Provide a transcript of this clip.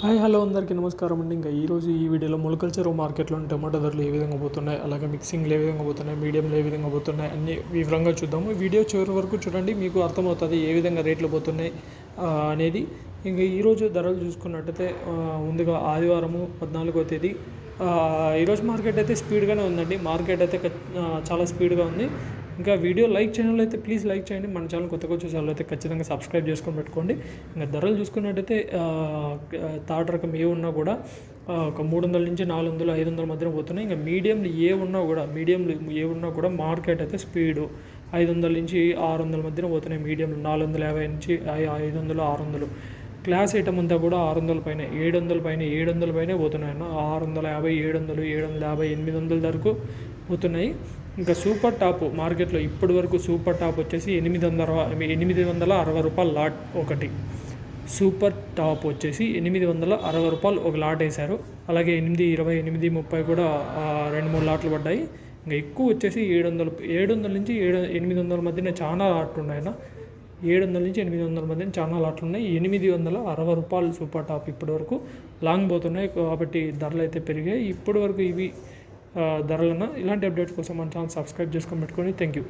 Hi hello అందరికీ నమస్కారం అండి. ఇంకా ఈరోజు ఈ వీడియోలో మొలకల చెరువు మార్కెట్లో టమాటో ధరలు ఏ విధంగా పోతున్నాయి, అలాగే మిక్సింగ్లు ఏ విధంగా పోతున్నాయి, మీడియంలు ఏ విధంగా పోతున్నాయి అన్ని వివరంగా చూద్దాము. వీడియో చివరి వరకు చూడండి, మీకు అర్థమవుతుంది ఏ విధంగా రేట్లు పోతున్నాయి అనేది. ఇంకా ఈరోజు ధరలు చూసుకున్నట్టయితే ముందుగా ఆదివారము 14వ తేదీ ఈరోజు మార్కెట్ అయితే స్పీడ్గానే ఉందండి. మార్కెట్ అయితే చాలా స్పీడ్గా ఉంది. ఇంకా వీడియో లైక్ ఛానల్ అయితే ప్లీజ్ లైక్ చేయండి. మన ఛానల్ కొత్తగా వచ్చే ఛానల్ అయితే ఖచ్చితంగా సబ్స్క్రైబ్ చేసుకొని పెట్టుకోండి. ఇంకా ధరలు చూసుకున్నట్టయితే థర్డ్ రకం ఏ ఉన్నా కూడా ఒక 300 నుంచి 400, 500 మధ్యన పోతున్నాయి. ఇంకా మీడియంలు ఏ ఉన్నా కూడా మార్కెట్ అయితే స్పీడు 500 నుంచి 600 మధ్యన పోతున్నాయి. మీడియంలు 450 నుంచి 500, 600. క్లాస్ ఐటమ్ అంతా కూడా 600 పైన, 700 పైన పోతున్నాయి అన్న. 650, 700, 750, 800 వరకు పోతున్నాయి. ఇంకా సూపర్ టాప్ మార్కెట్లో ఇప్పటి వరకు సూపర్ టాప్ వచ్చేసి 860 రూపాయలు లాట్ ఒకటి. సూపర్ టాప్ వచ్చేసి 860 రూపాయలు ఒక లాట్ వేశారు. అలాగే 820, 830 కూడా 2-3 లాట్లు పడ్డాయి. ఇంకా ఎక్కువ వచ్చేసి 700 నుంచి 800 మధ్యన చాలా లాట్లు ఉన్నాయన్న. 700 నుంచి 800 మధ్యన చాలా లాట్లు ఉన్నాయి. 860 రూపాయలు సూపర్ టాప్ ఇప్పటి వరకు లాంగ్ పోతున్నాయి. కాబట్టి ధరలు అయితే పెరిగాయి ఇప్పటి వరకు. ఇవి ధరలన్న. ఇలాంటి అప్డేట్స్ కోసం మన ఛానల్ సబ్స్క్రైబ్ చేసుకొని పెట్టుకొని. Thank you.